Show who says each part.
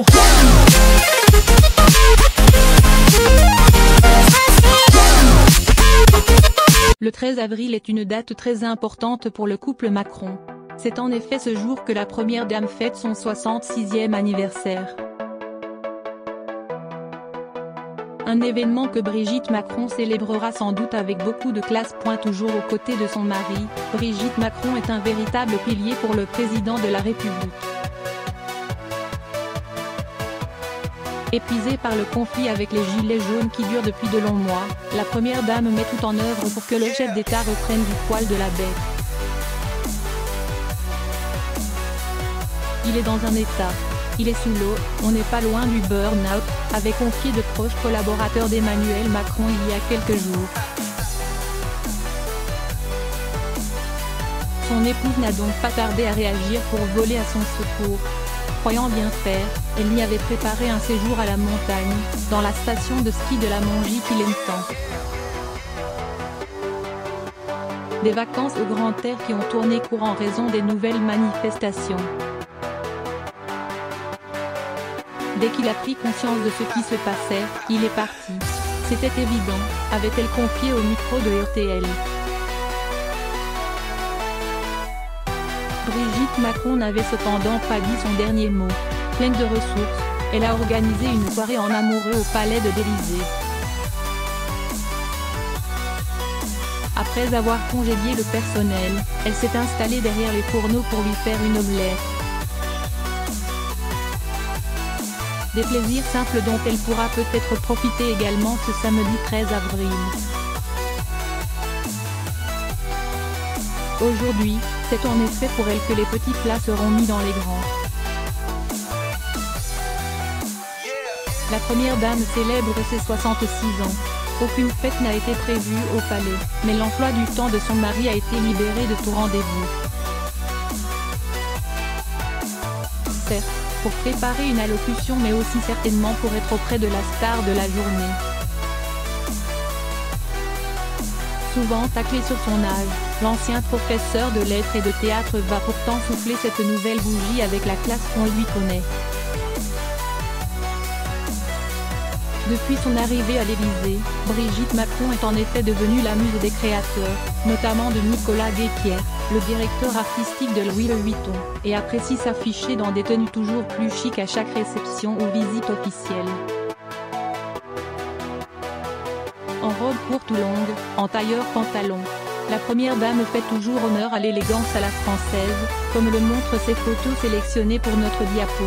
Speaker 1: go.
Speaker 2: Le 13 avril est une date très importante pour le couple Macron. C'est en effet ce jour que la première dame fête son 66e anniversaire. Un événement que Brigitte Macron célébrera sans doute avec beaucoup de classe. Toujours aux côtés de son mari, Brigitte Macron est un véritable pilier pour le président de la République. Épuisée par le conflit avec les Gilets jaunes qui dure depuis de longs mois, la première dame met tout en œuvre pour que le chef d'État reprenne du poil de la bête. Il est dans un état. Il est sous l'eau, on n'est pas loin du burn-out, avait confié de proches collaborateurs d'Emmanuel Macron il y a quelques jours. Son épouse n'a donc pas tardé à réagir pour voler à son secours. Croyant bien faire, elle lui avait préparé un séjour à la montagne, dans la station de ski de la Mongie qu'il aime tant. Des vacances au grand air qui ont tourné court en raison des nouvelles manifestations. Dès qu'il a pris conscience de ce qui se passait, il est parti. C'était évident, avait-elle confié au micro de RTL. Brigitte Macron n'avait cependant pas dit son dernier mot. Pleine de ressources, elle a organisé une soirée en amoureux au palais de l'Élysée. Après avoir congédié le personnel, elle s'est installée derrière les fourneaux pour lui faire une omelette. Des plaisirs simples dont elle pourra peut-être profiter également ce samedi 13 avril. Aujourd'hui, c'est en effet pour elle que les petits plats seront mis dans les grands. La première dame célèbre ses 66 ans. Aucune fête n'a été prévue au palais, mais l'emploi du temps de son mari a été libéré de tout rendez-vous. Certes, pour préparer une allocution mais aussi certainement pour être auprès de la star de la journée. Souvent taclé sur son âge, l'ancien professeur de lettres et de théâtre va pourtant souffler cette nouvelle bougie avec la classe qu'on lui connaît. Depuis son arrivée à l'Élysée, Brigitte Macron est en effet devenue la muse des créateurs, notamment de Nicolas Guépierre, le directeur artistique de Louis Vuitton, et apprécie s'afficher dans des tenues toujours plus chic à chaque réception ou visite officielle. En robe courte ou longue, en tailleur-pantalon. La première dame fait toujours honneur à l'élégance à la française, comme le montrent ses photos sélectionnées pour notre diapo.